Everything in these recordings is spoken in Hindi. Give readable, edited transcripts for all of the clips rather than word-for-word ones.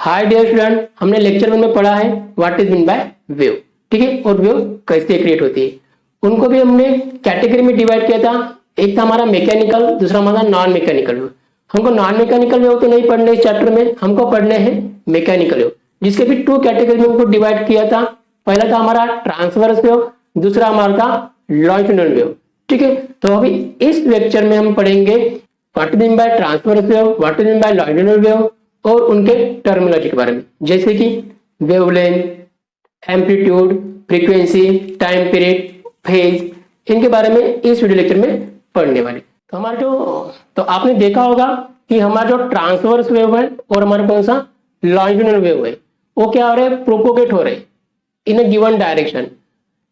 हाय डियर स्टूडेंट, हमने लेक्चर 1 में पढ़ा है what is mean by wave, ठीक है, और वेव कैसे क्रिएट होती है। उनको भी हमने कैटेगरी में डिवाइड किया था। एक था हमारा मैकेनिकल, दूसरा हमारा नॉन मैकेनिकल वेव। हमको नॉन मैकेनिकल वेव तो नहीं पढ़ने इस चैप्टर में, हमको पढ़ने हैं मैकेनिकल वेव, जिसके भी 2 कैटेगरी में हमको डिवाइड किया था। पहला था हमारा ट्रांसवर्स वेव, दूसरा हमारा था लॉन्जिट्यूडिनल वेव, ठीक है। तो अभी इस लेक्चर में हम पढ़ेंगे what is mean by transverse wave, what is mean by longitudinal wave और उनके टर्मिनोलॉजी के बारे में, जैसे कि wavelength, amplitude, frequency, time period, phase, इनके बारे में इस वीडियो लेक्चर में पढ़ने वाले। तो हमारा तो आपने देखा होगा कि हमारा जो ट्रांसवर्स वेव है और हमारा कौन सा लॉन्जिट्यूडिनल वेव है, वो क्या हो रहे हैं, प्रोपोगेट हो रहे हैं इन अ गिवन डायरेक्शन,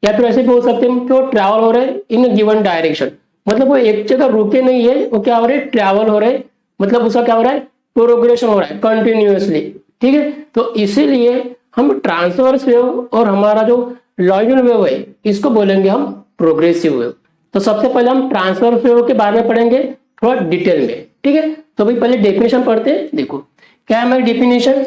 या फिर ऐसे बोल सकते हैं कि वो ट्रैवल हो रहे हैं इन अ गिवन डायरेक्शन। मतलब वो एक जगह रुके नहीं है, वो क्या हो रहे हैं, ट्रैवल हो रहे हैं, मतलब उसका क्या हो रहा है, प्रोग्रेशन हो रहा है कंटिन्यूअसली, ठीक है। तो इसीलिए हम ट्रांसवर्स वेव और हमारा जो लॉन्जिट्यूडिनल वेव है इसको बोलेंगे हम प्रोग्रेसिव वेव। तो सबसे पहले हम ट्रांसवर्स वेव के बारे में पढ़ेंगे थोड़ा डिटेल में, ठीक है। तो भाई पहले डेफिनेशन पढ़ते हैं। देखो क्या है हमारी डेफिनेशन,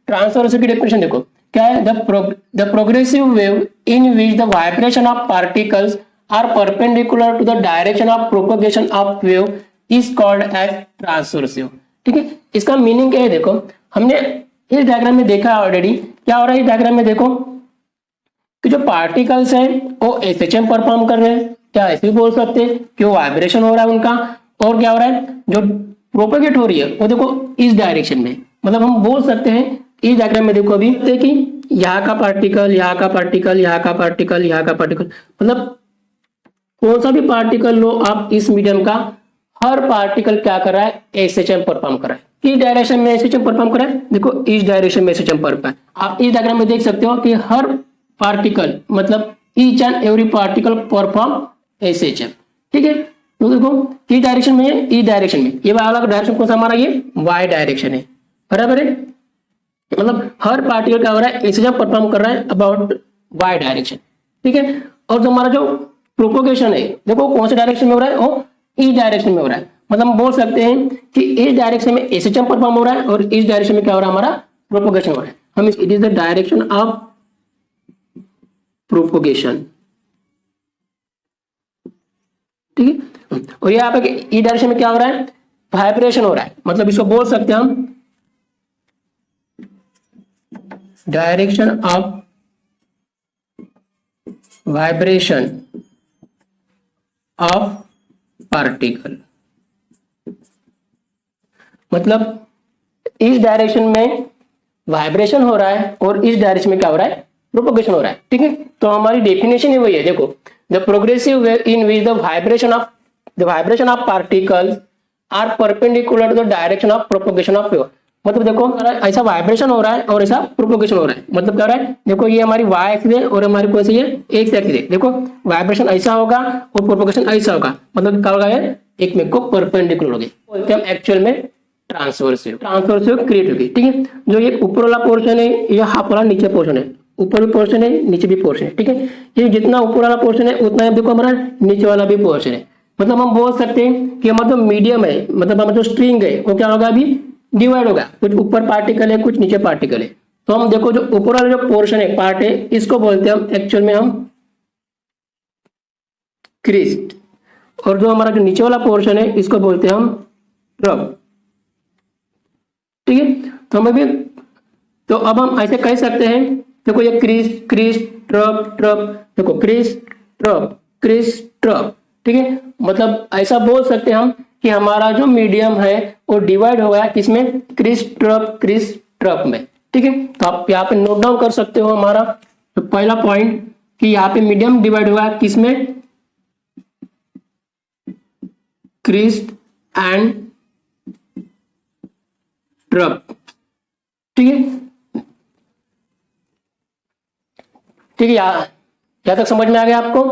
ट्रांसवर्स की डेफिनेशन देखो क्या है, the progressive wave in which the vibration of particles are perpendicular to the direction of propagation of wave is called as transverse wave, ठीक है। इसका मीनिंग क्या है, देखो हमने इस डायग्राम में देखा ऑलरेडी। क्या हो रहा है इस डायग्राम में, देखो कि जो पार्टिकल्स हैं वो एसएचएम परफॉर्म कर रहे हैं, क्या ऐसे भी बोल सकते हैं कि वो वाइब्रेशन हो रहा है उनका, और क्या हो रहा है जो प्रोपेगेट हो रही है वो देखो इस डायरेक्शन में। मतलब हम बोल सकते हैं इस डायग्राम में देखो अभी कि यहाँ का पार्टिकल, यहाँ का पार्टिकल, यहाँ का पार्टिकल, यहाँ का पार्टिकल, मतलब कौन सा भी पार्टिकल लो आप इस मीडियम का, हर पार्टिकल क्या कर रहा है, एसएचएम परफॉर्म कर रहा है। किस डायरेक्शन में एसएचएम परफॉर्म कर रहा है, देखो इस डायरेक्शन में एसएचएम परफॉर्म है। आप इस डायग्राम में देख सकते हो कि हर पार्टिकल मतलब each and every particle perform SHM, ठीक है। तो देखो किस डायरेक्शन में है, इस डायरेक्शन में। ये वाला डायरेक्शन कौन सा हमारा, ये वाई डायरेक्शन है, बराबर है। मतलब हर पार्टिकल क्या हो रहा है, एसएचएम परफॉर्म कर रहा है अबाउट वाई डायरेक्शन, ठीक है। और जो हमारा जो प्रोपोगेशन है देखो कौन से डायरेक्शन में हो रहा है, वो इस डायरेक्शन में हो रहा है। मतलब हम बोल सकते हैं कि इस डायरेक्शन में एसएचएम परफॉर्म हो रहा है और इस डायरेक्शन में क्या हो रहा है, हमारा प्रोपोगेशन हो रहा है। हम it is the direction of propagation, ठीक है। और यहाँ पे इस डायरेक्शन में क्या हो रहा है, वाइब्रेशन हो रहा है। मतलब इसको बोल सकते हैं हम direction of vibration of particle. मतलब इस डायरेक्शन में वाइब्रेशन हो रहा है और इस डायरेक्शन में क्या हो रहा है, प्रोपोगेशन हो रहा है, ठीक है। तो हमारी डेफिनेशन ही वही है, देखो the progressive wave in which the vibration of particles are perpendicular to the direction of propagation of wave. मतलब देखो ऐसा वाइब्रेशन हो रहा है और ऐसा प्रोपोगेशन हो रहा है। मतलब क्या हो रहा है, देखो ये हमारी वाई एक्सिस है और हमारी कौन सी है, एक्स एक्सिस है। देखो वाइब्रेशन ऐसा होगा और प्रोपोगेशन ऐसा होगा, मतलब क्या होगा, ये एक में को परपेंडिकुलर होगी, बोलते हैं हम एक्चुअल में ट्रांसवर्स वेव क्रिएट होगी, ठीक है। जो ये ऊपर वाला पोर्शन है, ये हाफ वाला नीचे पोर्शन है, ऊपर भी पोर्शन है नीचे भी पोर्शन है, ठीक है। ये जितना ऊपर वाला पोर्शन है उतना देखो हमारा नीचे वाला भी पोर्शन है। मतलब हम बोल सकते हैं कि हमारा जो मीडियम है, मतलब हमारा जो स्ट्रिंग है वो क्या होगा, अभी डिवाइड होगा, कुछ ऊपर पार्टिकल है कुछ नीचे पार्टिकल है। तो हम देखो जो ऊपर वाला जो पोर्शन है, पार्ट है, इसको बोलते हैं हम एक्चुअल में हम क्रिस्ट, और जो हमारा जो नीचे वाला पोर्शन है इसको बोलते हैं हम ट्रफ, ठीक है। तो हमें भी तो अब हम ऐसे कह सकते हैं, देखो ये क्रिस्ट ट्रफ ट्रफ, देखो क्रिस्ट ट्रफ, ठीक है। मतलब ऐसा बोल सकते हैं हम कि हमारा जो मीडियम है वो डिवाइड हो गया किसमें, क्रिस्ट ट्रफ में, ठीक है। तो आप यहाँ पे नोट डाउन कर सकते हो हमारा तो पहला पॉइंट कि यहाँ पे मीडियम डिवाइड हुआ किसमें, क्रिस्ट एंड ट्रफ, ठीक है। ठीक है, यहाँ तक समझ में आ गया आपको,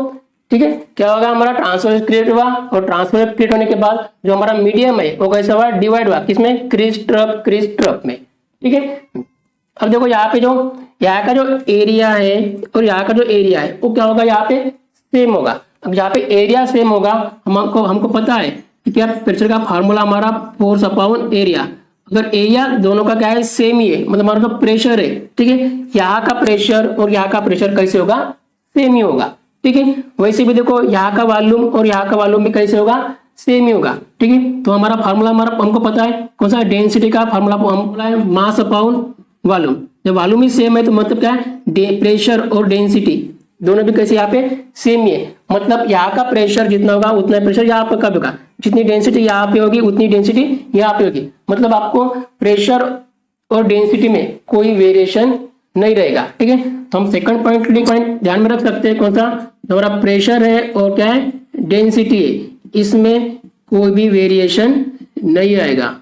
ठीक है। क्या होगा, हमारा ट्रांसवर्स क्रिएट हुआ और ट्रांसवर्स क्रिएट होने के बाद जो हमारा मीडियम है वो कैसे हुआ, डिवाइड हुआ किसमें, क्रिस्ट ट्रफ में, ठीक है। अब देखो यहाँ पे जो यहाँ का जो एरिया है और यहाँ का जो एरिया है वो क्या होगा, यहाँ पे सेम होगा। अब यहाँ पे एरिया सेम होगा, हमको पता है कि क्या प्रेशर का फार्मूला हमारा फोर्स अपॉन एरिया। अगर एरिया दोनों का क्या है, सेम ही है, मतलब हमारा जो प्रेशर है, ठीक है, यहाँ का प्रेशर और यहाँ का प्रेशर कैसे होगा, सेम ही होगा, ठीक है। वैसे भी देखो यहाँ का वॉल्यूम और यहाँ का वॉल्यूम भी कैसे होगा, सेम ही होगा, ठीक है। तो हमारा फार्मूला हमारा हमको पता है कौन सा, डेंसिटी का फार्मूला हमको है मास अपॉन वॉल्यूम। जब वॉल्यूम ही सेम है तो मतलब क्या है, प्रेशर और डेंसिटी दोनों भी कैसे यहाँ पे सेम ही है, मतलब यहाँ का प्रेशर जितना होगा उतना प्रेशर यहाँ पे कब होगा, जितनी डेंसिटी यहाँ पे होगी उतनी डेंसिटी यहाँ पे होगी, मतलब आपको प्रेशर और डेंसिटी में कोई वेरिएशन नहीं रहेगा, ठीक है। तो हम सेकंड पॉइंट ध्यान में रख सकते हैं, कौन सा, हमारा प्रेशर है और क्या है, डेंसिटी है, इसमें कोई भी वेरिएशन नहीं आएगा।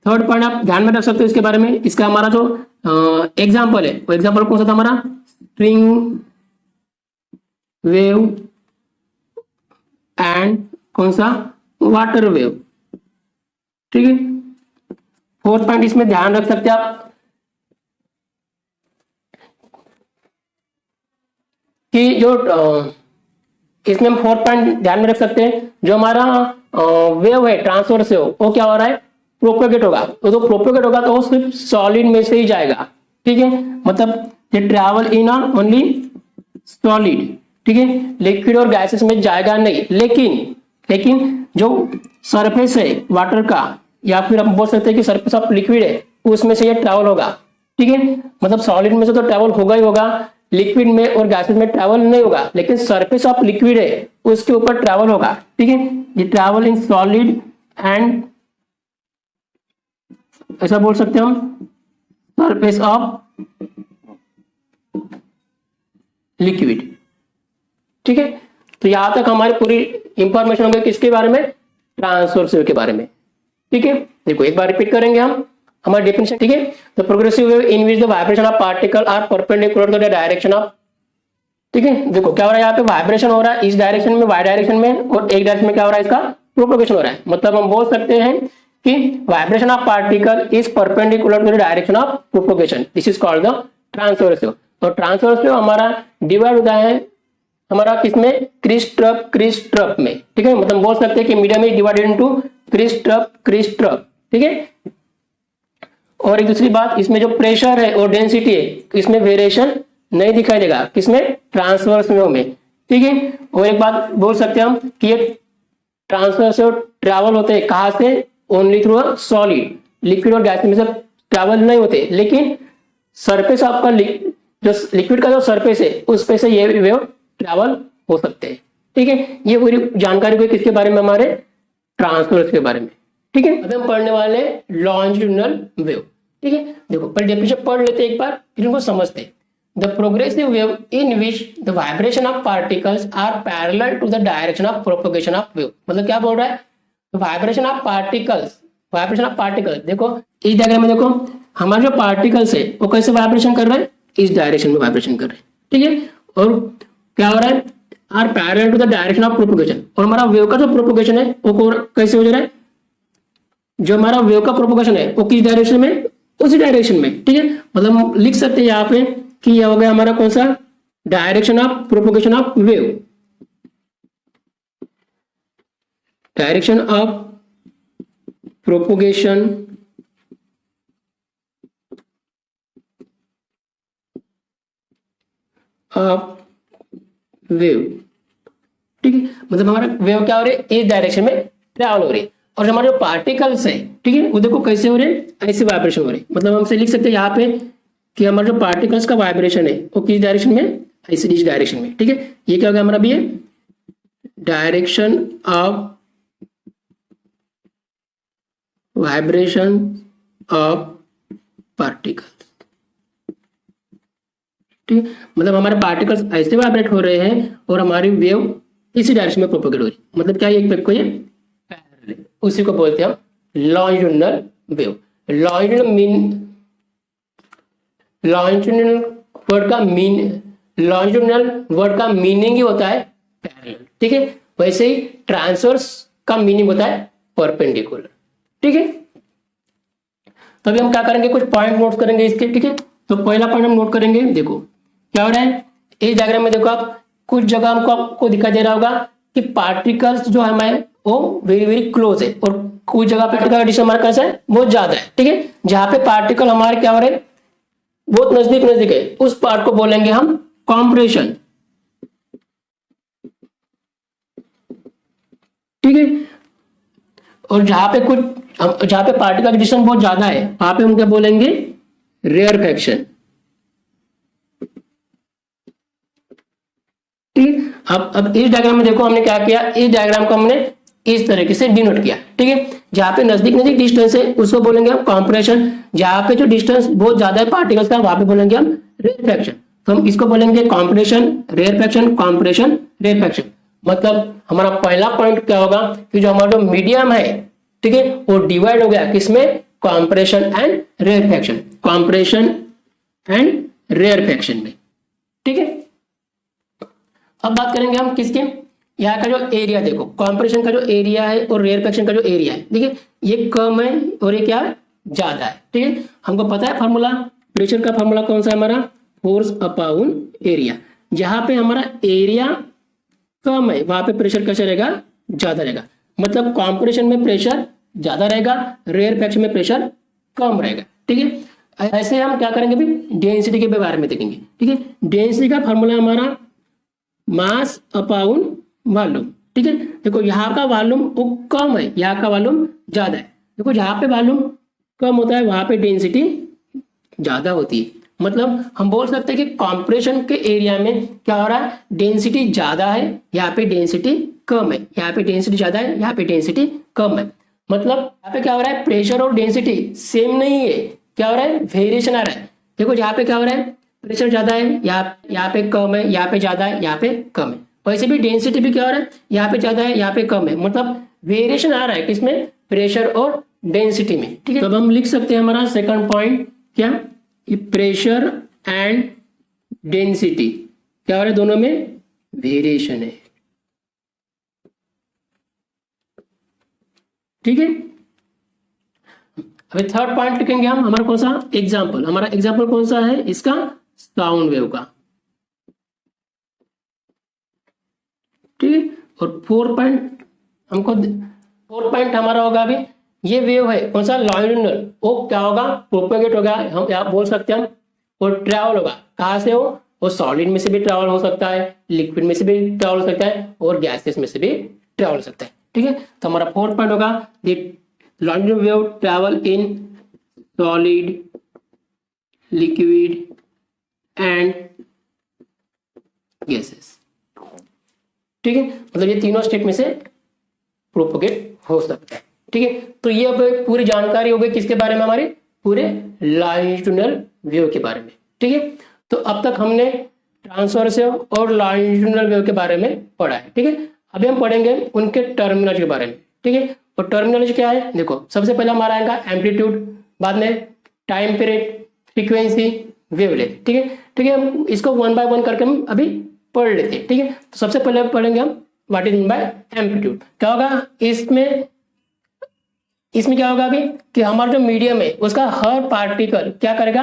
थर्ड पॉइंट आप ध्यान में रख सकते हो इसके बारे में, इसका हमारा जो एग्जाम्पल है वो एग्जाम्पल कौन सा था हमारा, स्ट्रिंग वेव एंड कौन सा, वाटर वेव, ठीक है। फोर्थ पॉइंट इसमें ध्यान रख सकते हैं आप कि जो इसमें हम फोर्थ पॉइंट ध्यान में रख सकते हैं, जो हमारा वेव है ट्रांसवर्स वेव वो क्या हो रहा है, प्रोपेगेट होगा, तो प्रोपेगेट होगा तो वो सिर्फ सॉलिड में से ही जाएगा, ठीक है, मतलब ये travel in on only solid, ठीक है, लिक्विड और गैसेस में जाएगा नहीं। लेकिन जो सरफेस है वाटर का, या फिर हम बोल सकते हैं कि सरफेस ऑफ लिक्विड है, उसमें से ये ट्रैवल होगा, ठीक है, मतलब सॉलिड में से तो ट्रैवल होगा ही होगा, लिक्विड में और गैसेस में ट्रैवल नहीं होगा, लेकिन सरफेस ऑफ लिक्विड है उसके ऊपर ट्रैवल होगा, ठीक है। ये ट्रैवल इन सॉलिड एंड ऐसा बोल सकते हैं हम सरफेस ऑफ लिक्विड, ठीक है। तो यहां तक हमारी पूरी इंफॉर्मेशन हो गई किसके बारे में, ट्रांसवर्स वेव के बारे में, ठीक है। देखो एक बार रिपीट करेंगे हम हमारी डेफिनेशन, ठीक है। The progressive wave in which the vibration of particle are perpendicular to the direction of, ठीक है। देखो क्या हो रहा है, यहाँ पे वाइब्रेशन हो रहा है इस डायरेक्शन में, वाई डायरेक्शन में, और एक डायरेक्शन में क्या हो रहा है, इसका प्रोपोगेशन हो रहा है, मतलब हम बोल सकते हैं कि vibration of particle is perpendicular to the direction of propagation, this is called the transverse wave. तो ट्रांसवर्स वेव हमारा डिवाइड होता है हमारा किसमें, क्रिस ट्रफ में, ठीक है, मतलब बोल सकते हैं कि medium is divided into crest trough, ठीक है। और एक दूसरी बात, इसमें जो प्रेशर है और डेंसिटी है इसमें वेरिएशन नहीं दिखाई देगा, किसमें, ट्रांसवर्स वेव में, ठीक है। और एक बात बोल सकते हैं हम कि ये ट्रांसवर्स वेव ट्रैवल होते हैं कहां से, only through a solid, liquid और गैस में से ट्रैवल नहीं होते, लेकिन सरफेस आपका जो लिक्विड का जो सरफेस है उस पे से ये वेव ट्रैवल हो सकते हैं, ठीक है। ये पूरी जानकारी हुई किसके बारे में, हमारे ट्रांसवर्स के बारे में, ठीक है। अब हम पढ़ने वाले लॉन्जिट्यूडिनल वेव, ठीक है। देखो पहले डेफिनेशन पढ़ लेते एक बार, फिर इनको समझते हैं। The progressive wave in which the vibration of particles are parallel to the direction of propagation of wave, मतलब क्या बोल रहा है, वाइब्रेशन ऑफ पार्टिकल्स, देखो इस डायग्राम में देखो हमारे जो पार्टिकल्स है वो कैसे वाइब्रेशन कर रहे हैं, इस डायरेक्शन में वाइब्रेशन कर रहे हैं, ठीक है। और क्या हो रहा है, are parallel to the direction of propagation, और हमारा वेव का जो प्रोपोगेशन है वो कैसे हो जा रहा है, जो हमारा वेव का प्रोपोगेशन है वो किस डायरेक्शन में, उसी डायरेक्शन में, ठीक है। मतलब हम लिख सकते हैं यहाँ पे कि यह हो गया हमारा कौन सा, direction of propagation of wave, direction of propagation of wave, ठीक है। मतलब हमारा वेव क्या हो रही है, इस डायरेक्शन में ट्रैवल हो रही है, और हमारे जो पार्टिकल्स है, ठीक है, वो देखो कैसे हो रहे हैं, ऐसे वाइब्रेशन हो रहे हैं, मतलब हमसे लिख सकते हैं यहाँ पे कि हमारे जो पार्टिकल्स का वाइब्रेशन है वो किस डायरेक्शन में, ऐसे इस डायरेक्शन में, ठीक है। ये क्या हो गया हमारा भी है direction of vibration of particles, ठीक है। मतलब हमारे पार्टिकल्स ऐसे वाइब्रेट हो रहे हैं और हमारी वेव इसी डायरेक्शन में प्रोपोगेट हो रही है, मतलब क्या ये एक को ये पैरेलल, उसी को बोलते हैं हम लॉन्जिट्यूडिनल वेव। लॉन्जिट्यूडिनल वर्ड का मीनिंग ही होता है पैरेलल, ठीक है। वैसे ही ट्रांसवर्स का मीनिंग होता है परपेंडिकुलर, ठीक है। तो अभी हम क्या करेंगे, कुछ पॉइंट नोट करेंगे इसके, ठीक है। तो पहला पॉइंट हम नोट करेंगे, देखो क्या हो रहा है इस डायग्राम में, देखो आप कुछ जगह हमको आपको दिखाई दे रहा होगा कि पार्टिकल्स जो है हमारे वो वेरी वेरी क्लोज है, और कुछ जगह पे पार्टिकल का डिस्टेंस हमारा कैसा है, बहुत ज्यादा है। ठीक है, जहां पे पार्टिकल हमारे क्या हो रहे हैं, बहुत नजदीक नजदीक है, उस पार्ट को बोलेंगे हम कॉम्प्रेशन। ठीक है, और जहां पे पार्टिकल का डिस्टेंस बहुत ज्यादा है वहां पे हम क्या बोलेंगे, रेयरफेक्शन। ठीक है, अब इस डायग्राम में देखो हमने क्या किया, इस डायग्राम को हमने इस तरीके से डिनोट किया। ठीक है, जहां पे नजदीक नजदीक डिस्टेंस है उसको बोलेंगे हम कॉम्प्रेशन, जहां पे जो डिस्टेंस बहुत ज्यादा है पार्टिकल्स का वहां पे बोलेंगे हम रेयरफेक्शन। तो हम इसको बोलेंगे कॉम्प्रेशन रेयरफेक्शन, कॉम्प्रेशन रेयरफेक्शन। मतलब हमारा पहला पॉइंट क्या होगा कि जो हमारा जो मीडियम है, ठीक है, वो डिवाइड हो गया किसमें, compression and rarefaction, compression and rarefaction में। ठीक है, अब बात करेंगे हम किसके, यहाँ का जो एरिया देखो, कॉम्प्रेशन का जो एरिया है और रेयरफेक्शन का जो एरिया है, ठीक है, ये कम है और ये क्या है, ज्यादा है। ठीक है, हमको पता है फार्मूला, प्रेशर का फार्मूला कौन सा है हमारा, फोर्स अपॉन एरिया। जहां पे हमारा एरिया कम है वहां पे प्रेशर कैसा रहेगा, ज्यादा रहेगा। मतलब कॉम्प्रेशन में प्रेशर ज्यादा रहेगा, रेयरफेक्शन में प्रेशर कम रहेगा। ठीक है, ऐसे हम क्या करेंगे भी, डेंसिटी के बारे में देखेंगे। ठीक है, डेंसिटी का फार्मूला हमारा मास अपॉन वॉल्यूम। ठीक है, देखो यहाँ का वॉल्यूम वो कम है, यहाँ का वॉल्यूम ज्यादा है। देखो जहाँ पे वॉल्यूम कम होता है वहां पे डेंसिटी ज्यादा होती है। मतलब हम बोल सकते हैं कि कॉम्प्रेशन के एरिया में क्या हो रहा है, डेंसिटी ज्यादा है, यहाँ पे डेंसिटी कम है, यहाँ पे डेंसिटी ज्यादा है, यहाँ पे डेंसिटी कम है। मतलब यहाँ पे क्या हो रहा है, प्रेशर और डेंसिटी सेम नहीं है, क्या हो रहा है, वेरिएशन आ रहा है। देखो यहाँ पे क्या हो रहा है, प्रेशर ज्यादा है, यहाँ पे कम है, यहाँ पे ज्यादा है, यहाँ पे कम है। वैसे भी डेंसिटी भी क्या हो रहा है, यहाँ पे ज्यादा है, यहाँ पे कम है। मतलब वेरिएशन आ रहा है किसमें, प्रेशर और डेंसिटी में। ठीक है, तो अब हम लिख सकते हैं हमारा सेकंड पॉइंट क्या, प्रेशर एंड डेंसिटी क्या हो रहा है, दोनों में वेरिएशन है। ठीक है, अभी थर्ड पॉइंट लिखेंगे हम, हमारा कौन सा एग्जाम्पल, हमारा एग्जाम्पल कौन सा है इसका, साउंड वेव का। ठीक है, और फोर्थ पॉइंट हमारा होगा अभी, ये वेव है कौन सा, लॉन्जिट्यूडिनल, वो क्या होगा, प्रोपेगेट होगा, हम यहाँ बोल सकते हैं हम, और ट्रैवल होगा कहाँ से हो, वो सॉलिड में से भी ट्रैवल हो सकता है, लिक्विड में से भी ट्रैवल हो सकता है, और गैसेस में से भी ट्रैवल हो सकता है। ठीक है, तो हमारा फोर्थ पॉइंट होगा, longitudinal wave travel in solid, liquid and gases. ठीक है, मतलब ये तीनों स्टेट में से प्रोपोगेट हो सकता है। ठीक है, तो ये अब पूरी जानकारी हो गई किसके बारे में, हमारे पूरे लॉन्जिट्यूडिनल वेव के बारे में। ठीक है, तो अब तक हमने ट्रांसवर्स वेव और लॉन्जिट्यूडिनल वेव के बारे में पढ़ा है। ठीक है, अभी हम पढ़ेंगे उनके टर्मिनोलॉजी के बारे में। ठीक है, और टर्मिनोलॉजी क्या है, देखो सबसे पहले हमारा आएगा एम्पलीट्यूड, बाद में टाइम पीरियड, फ्रीक्वेंसी, वेवलेंथ। ठीक है, ठीक है, हम इसको वन बाय वन करके हम अभी पढ़ लेते हैं। ठीक है, तो सबसे पहले पढ़ेंगे हम what is mean by amplitude. क्या होगा इसमें क्या होगा अभी कि हमारा जो मीडियम है उसका हर पार्टिकल क्या करेगा,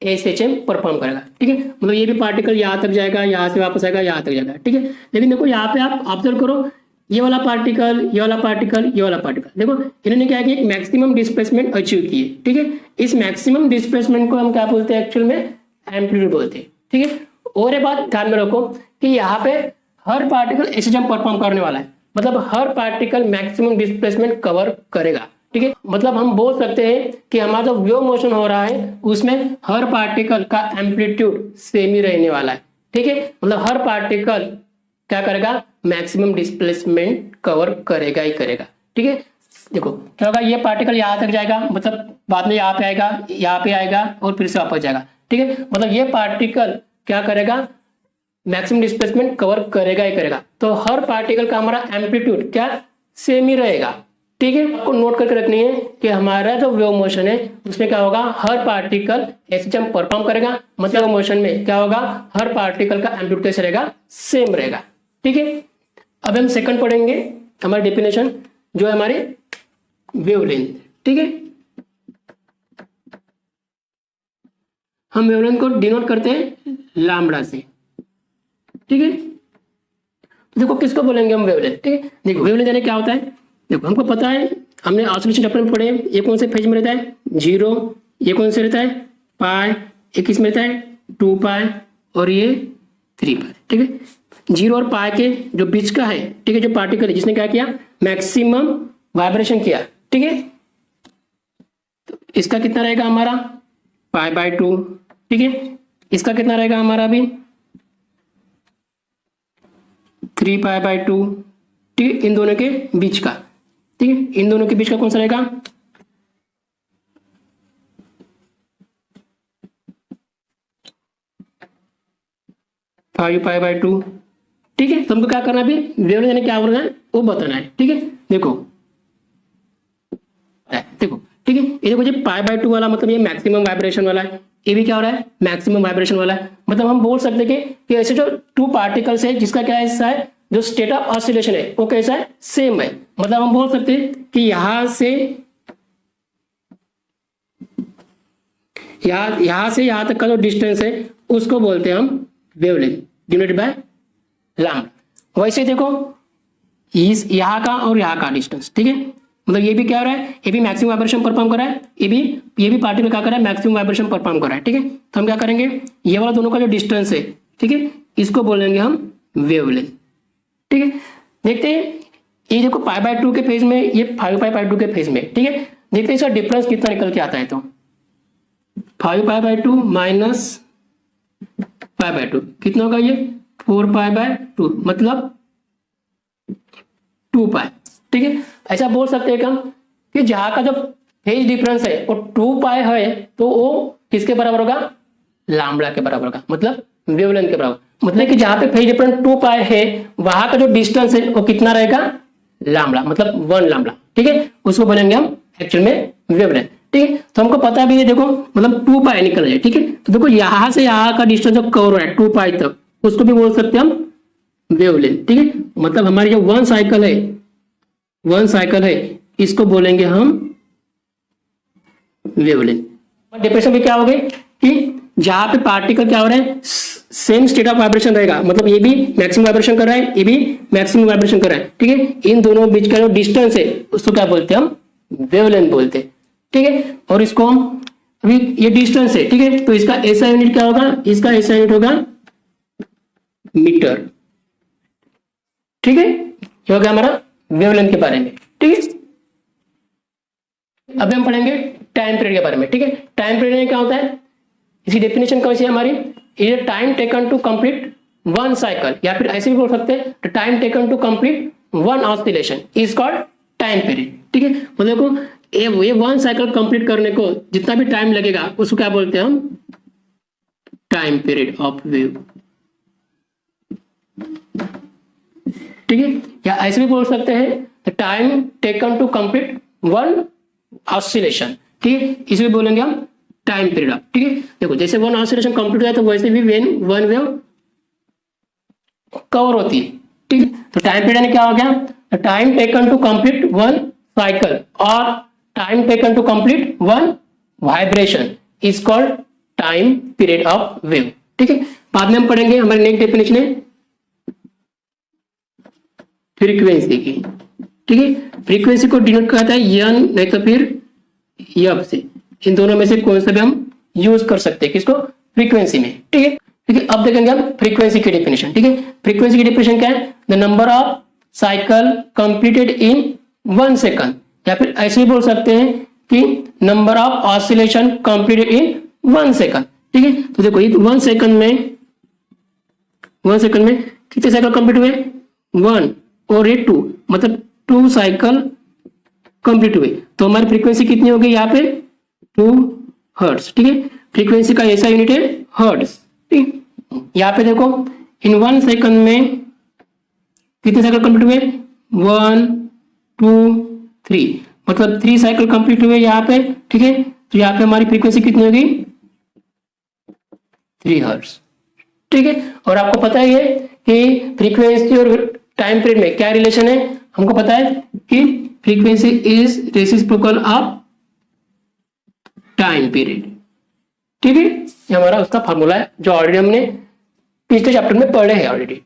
एसएचएम परफॉर्म करेगा। ठीक है, मतलब ये भी पार्टिकल यहाँ तक जाएगा, यहाँ से वापस आएगा, यहाँ तक जाएगा। ठीक है, लेकिन देखो यहाँ पे आप ऑब्जर्व करो, ये वाला पार्टिकल, ये वाला पार्टिकल, ये वाला पार्टिकल, देखो इन्होंने क्या किया, एक मैक्सिमम डिस्प्लेसमेंट अचीव की है। ठीक है, इस मैक्सिमम डिस्प्लेसमेंट को हम क्या बोलते हैं, एक्चुअल में एम्पलीट्यूड बोलते हैं। ठीक है, और ये बात ध्यान में रखो कि यहाँ पे हर पार्टिकल एसएचएम परफॉर्म करने वाला है, मतलब हर पार्टिकल मैक्सिमम डिस्प्लेसमेंट कवर करेगा। ठीक है, मतलब हम बोल सकते हैं कि हमारा जो वेव मोशन हो रहा है उसमें हर पार्टिकल का एम्पलीट्यूड सेम ही रहने वाला है। ठीक है, मतलब हर पार्टिकल क्या करेगा, मैक्सिमम डिस्प्लेसमेंट कवर करेगा ही करेगा। ठीक है, देखो क्या होगा, ये पार्टिकल यहाँ तक जाएगा, मतलब बाद में यहाँ पे आएगा, यहाँ पे आएगा और फिर से वापस जाएगा। ठीक है, मतलब ये पार्टिकल क्या करेगा, मैक्सिमम डिस्प्लेसमेंट कवर करेगा ही करेगा। तो हर पार्टिकल का हमारा एम्पलीट्यूड क्या सेम ही रहेगा। ठीक है, आपको नोट करके रखनी है कि हमारा जो वेव मोशन है उसमें क्या होगा, हर पार्टिकल एसएचएम परफॉर्म करेगा, मतलब मोशन में क्या होगा, हर पार्टिकल का एम्पलीट्यूड कैसे रहेगा, सेम रहेगा। ठीक है, अब हम सेकंड पढ़ेंगे, हमारी डेफिनेशन जो है हमारी वेवलेंथ। ठीक है, हम वेवलेंथ को डिनोट करते हैं लैम्बडा से। ठीक है, देखो किसको बोलेंगे हम वेवलेंथ, ठीक है। देखो वेवलेंथ यानी क्या होता है, देखो हमको पता है, हमने ऑसिलेशन चैप्टर में पढ़े, ये कौन से फेज में रहता है 0, ये कौन से रहता है पाई, ये किस में रहता है 2 पाई और ये 3 पाई, ठीक है। 0 और पाई के जो बीच का है, ठीक है, जो पार्टिकल है जिसने क्या किया मैक्सिमम वाइब्रेशन किया, ठीक है, तो इसका कितना रहेगा हमारा π/2, ठीक है। इसका कितना रहेगा हमारा अभी 3π/2, ठीक है, इन दोनों के बीच का, ठीक है, इन दोनों के बीच का कौन सा रहेगा 5π/2, ठीक है। तो हमको क्या करना है अभी वेवलेंथ यानी क्या करना है वो बताना है, ठीक है। देखो देखो, ठीक है, ये देखो ये π/2 वाला मतलब ये मैक्सिमम वाइब्रेशन वाला है, ये भी क्या हो रहा है मैक्सिमम वाइब्रेशन वाला है। मतलब हम बोल सकते हैं कि ऐसे जो 2 पार्टिकल्स है जिसका क्या हिस्सा है जो स्टेट ऑफ ऑसिलेशन है वो कैसा है सेम है। मतलब हम बोल सकते हैं कि यहां से यहां तक का जो डिस्टेंस है उसको बोलते हैं हम वेवलेंथ डिनोटेड बाय लैम्डा। वैसे देखो इस यहाँ का और यहाँ का डिस्टेंस, ठीक है, मतलब ये भी क्या हो रहा है ये भी मैक्सिमम वाइब्रेशन परफॉर्म कर रहा है, ये भी पार्टिकल क्या कर रहा है मैक्सिमम वाइब्रेशन परफॉर्म कर रहा है, ठीक है। तो हम क्या करेंगे ये वाला दोनों का जो डिस्टेंस है, ठीक है, इसको बोलेंगे हम वेवलेंथ, ठीक है। देखते हैं ये देखो π/2 के फेज में, ये 5π/2 के फेज में, ठीक है। देखते हैं इसका डिफरेंस कितना निकल के आता है, तो 5π/2 माइनस π/2 कितना होगा ये 4π/2 मतलब 2 पाई, ठीक है। ऐसा बोल सकते हैं हम कि जहां का जो फेज डिफरेंस है वो 2 पाई है तो वो किसके बराबर होगा लैम्डा के बराबर होगा, मतलब वेवलेंथ के बराबर। मतलब कि जहां पे फेज डिफरेंस 2 पाई है वहां का जो डिस्टेंस है वो कितना रहेगा लैम्डा, मतलब 1 लैम्डा, ठीक है, उसको बोलेंगे हम एक्चुअल में वेवलेंथ, ठीक है। तो हमको पता भी है देखो मतलब 2 पाई निकल रहा है, ठीक है। तो देखो यहां से यहां का डिस्टेंस जो कवर हो रहा है 2 पाई तक उसको भी बोल सकते हैं हम वेवलेंथ, ठीक है। मतलब हमारी जो वन साइकिल है इसको बोलेंगे हम वेवलेंथ। डिफरेंस भी क्या हो गई कि जहां पे पार्टिकल क्या हो रहा है सेम स्टेट ऑफ वाइब्रेशन रहेगा, मतलब ये भी मैक्सिमम वाइब्रेशन कर रहा है ये भी मैक्सिमम वाइब्रेशन कर रहा है, ठीक है। इन दोनों बीच का जो डिस्टेंस है उसको क्या बोलते हैं हम वेवलेंथ बोलते हैं, ठीक है। और इसको हम अभी ये डिस्टेंस है, ठीक है, तो इसका ऐसा यूनिट क्या होगा, इसका ऐसा यूनिट होगा मीटर, ठीक है। ये हो गया हमारा वेवलेंथ के बारे में, ठीक है। अब हम पढ़ेंगे टाइम पीरियड के बारे में, ठीक है। टाइम पीरियड में क्या होता है, इसकी डेफिनेशन कौन सी है हमारी, is time taken to complete one cycle, या फिर ऐसे भी बोल सकते हैं time taken to complete one oscillation is called time period, ठीक है। मतलब देखो ये वन साइकिल कंप्लीट करने को जितना भी टाइम लगेगा उसको क्या बोलते हैं हम टाइम पीरियड ऑफ वेव, ठीक है। या ऐसे भी बोल सकते हैं time taken to complete one oscillation, ठीक है, इसे बोलेंगे हम टाइम पीरियड, ठीक है। देखो जैसे वन ऑसिलेशन कंप्लीट हो जाए तो वैसे भी वन वेव कवर होती है, ठीक है। तो टाइम पीरियड क्या हो गया time taken to complete one cycle और time taken to complete one vibration is called time period of wave, ठीक है। बाद में हम पढ़ेंगे हमारे नेक्स्ट डेफिनेशन है फ्रीक्वेंसी की, ठीक है। फ्रीक्वेंसी को डिनोट करता है यन नहीं तो फिर यब से, इन दोनों में से कौन सा भी हम यूज कर सकते हैं किसको फ्रीक्वेंसी में, ठीक है। ठीक है, अब देखेंगे हम फ्रीक्वेंसी की डेफिनेशन, ठीक है। फ्रीक्वेंसी की डेफिनेशन क्या है the number of cycle completed in 1 second, या फिर ऐसे भी बोल सकते हैं कि number of oscillation completed in 1 second, ठीक है। तो देखो ये 1 सेकंड में कितने साइकिल कंप्लीट हुए 1 और ये 2, मतलब 2 साइकिल कंप्लीट हुए, तो हमारी फ्रीक्वेंसी कितनी होगी यहाँ पे 2 हर्ट्ज, ठीक है। फ्रीक्वेंसी का ऐसा यूनिट है हर्ट्ज, ठीक। यहाँ पे देखो इन 1 सेकंड में कितने साइकिल कंप्लीट हुए 1 2 3, मतलब 3 साइकिल कंप्लीट हुए यहाँ पे, ठीक है। तो यहाँ पे हमारी फ्रीक्वेंसी कितनी होगी 3 हर्ट्ज, ठीक है। और आपको पता ही है कि फ्रीक्वेंसी और टाइम पीरियड में क्या रिलेशन है, हमको पता है कि frequency is reciprocal of time period, ठीक है। ये हमारा उसका फॉर्मूला है जो ऑलरेडी हमने पिछले चैप्टर में पढ़े हैं ऑलरेडी।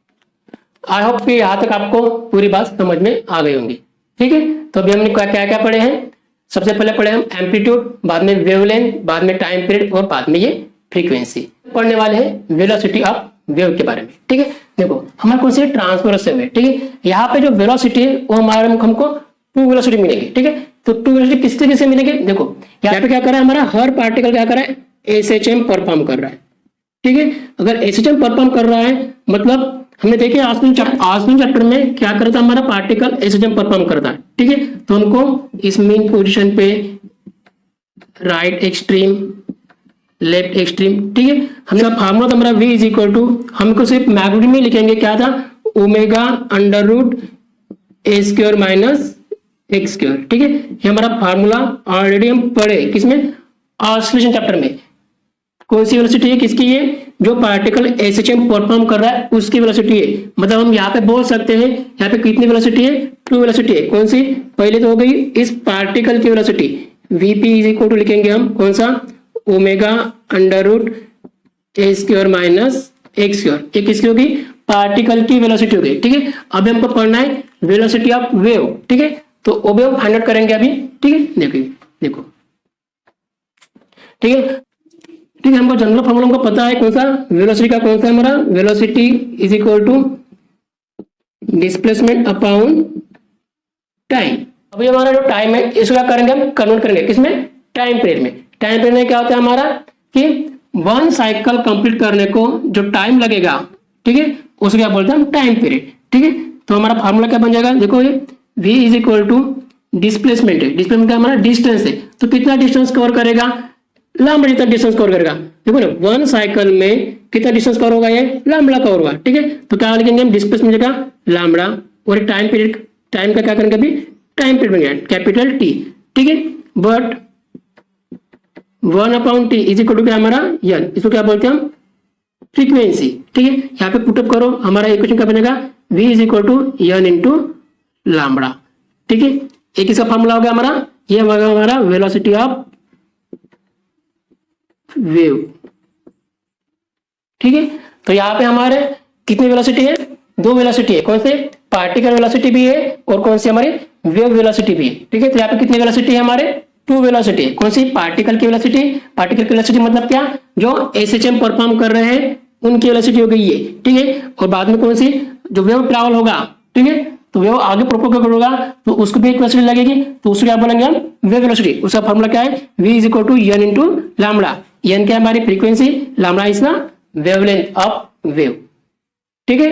आई होप कि यहाँ तक आपको पूरी बात समझ में आ गई होंगी। ठीक है, तो अभी हमने क्या क्या पढ़े हैं। सबसे पहले पढ़े हम एम्पलीट्यूड, बाद में वेवलेंथ, बाद में टाइम पीरियड और बाद में ये फ्रीक्वेंसी। पढ़ने वाले हैं वेलोसिटी ऑफ वेव के बारे में। ठीक है, देखो हमारे कौन से ट्रांसवर्स वेव है। ठीक है, यहाँ पे जो वेलोसिटी है वो हमारे हमको टू वेलोसिटी मिलेगी। ठीक है, तो टू वेलोसिटी किस तरीके से मिलेगी, देखो यहाँ पे क्या कर रहा है, हमारा हर पार्टिकल क्या कर रहा है, एसएचएम परफॉर्म कर रहा है। ठीक है, अगर एसएचएम परफॉर्म कर रहा है मतलब हमने देखे आसमान चैप्टर में क्या करता है, हमारा पार्टिकल एसएचएम परफॉर्म करता है। ठीक है, तो हमको इस मेन पोजीशन पे राइट एक्सट्रीम, लेफ्ट एक्सट्रीम। ठीक है, हमने फार्मूला था हमारा v इज इक्वल टू, हमको सिर्फ मैग्नीट्यूड में लिखेंगे, क्या था, omega under root A square minus x square. ठीक है, ये हमारा फार्मूला ऑलरेडी हम पढ़े किसमें, ऑसिलेशन चैप्टर में। कौन सी वेलोसिटी है किसकी, ये जो पार्टिकल एसएचएम परफॉर्म कर रहा है उसकी वेलोसिटी है। मतलब हम यहाँ पे बोल सकते हैं यहाँ पे कितनी वेलोसिटी है, टू वेलोसिटी है। कौन सी, पहले तो हो गई इस पार्टिकल की velocity, VP is equal to लिखेंगे हम कौन सा, omega under root A square minus x square. ये किसकी होगी, पार्टिकल की वेलोसिटी होगी। ठीक है, अभी हमको पढ़ना है वेलोसिटी ऑफ वेव। ठीक है, तो वो वेव फाइंड आउट करेंगे अभी। ठीक है, देखो ठीक है, ठीक है, हमको जनरल फॉर्मूला हमको पता है कौन सा, वेलोसिटी का कौन सा हमारा, velocity is equal to displacement upon time. अभी हमारा जो टाइम है इसको क्या करेंगे, हम कन्वर्ट करेंगे किसमें, टाइम पीरियड में। टाइम पीरियड में क्या होता है हमारा कि वन साइकिल कंप्लीट करने को जो टाइम लगेगा, ठीक है, उसको क्या बोलते हैं हम, टाइम पीरियड। ठीक है, तो हमारा फॉर्मूला क्या बन जाएगा, देखो ये v is equal to displacement है, डिस्प्लेसमेंट का हमारा डिस्टेंस है, तो कितना डिस्टेंस कवर करेगा, लैम्बडा जितना डिस्टेंस कवर करेगा। देखो ना वन साइकिल में कितना डिस्टेंस कवर होगा, ये लैम्बडा कवर होगा। ठीक है, तो क्या लिखेंगे हम, डिस्प्लेसमेंट जगह लैम्बडा, और टाइम पीरियड, टाइम का क्या करेंगे अभी, टाइम पीरियड बन गया कैपिटल टी। ठीक है, but 1/t is equal to क्या हमारा n, इसको क्या बोलते हैं हम, फ्रीक्वेंसी। ठीक है, यहाँ पे पुटअप करो, हमारा इक्वेशन क्या बनेगा, v is equal to n into lambda. ठीक है, एक इसका फॉर्मूला हो गया हमारा, ये हमारा वेलोसिटी ऑफ वेव। ठीक है, तो यहाँ पे हमारे कितनी वेलोसिटी है, दो वेलोसिटी है, कौन से, पार्टिकल वेलोसिटी भी है और कौन सी हमारी वेव वेलोसिटी भी है। ठीक है, तो यहाँ पे कितनी वेलोसिटी है हमारे, टू वेलोसिटी है। कौन सी, पार्टिकल की वेलोसिटी, पार्टिकल की वेलोसिटी मतलब क्या, जो एसएचएम परफॉर्म कर रहे हैं उनकी वेलोसिटी हो गई ये। ठीक है, और बाद में कौन सी, जो वेव ट्रैवल होगा, ठीक है, तो वेव आगे प्रोपोगेट होगा तो उसको भी एक वेलोसिटी लगेगी, तो उसको क्या बोलेंगे हम, वेव वेलोसिटी। उसका फॉर्मूला क्या है, v is equal to n into lambda. n क्या है हमारी frequency, lambda is the wavelength of wave. ठीक है,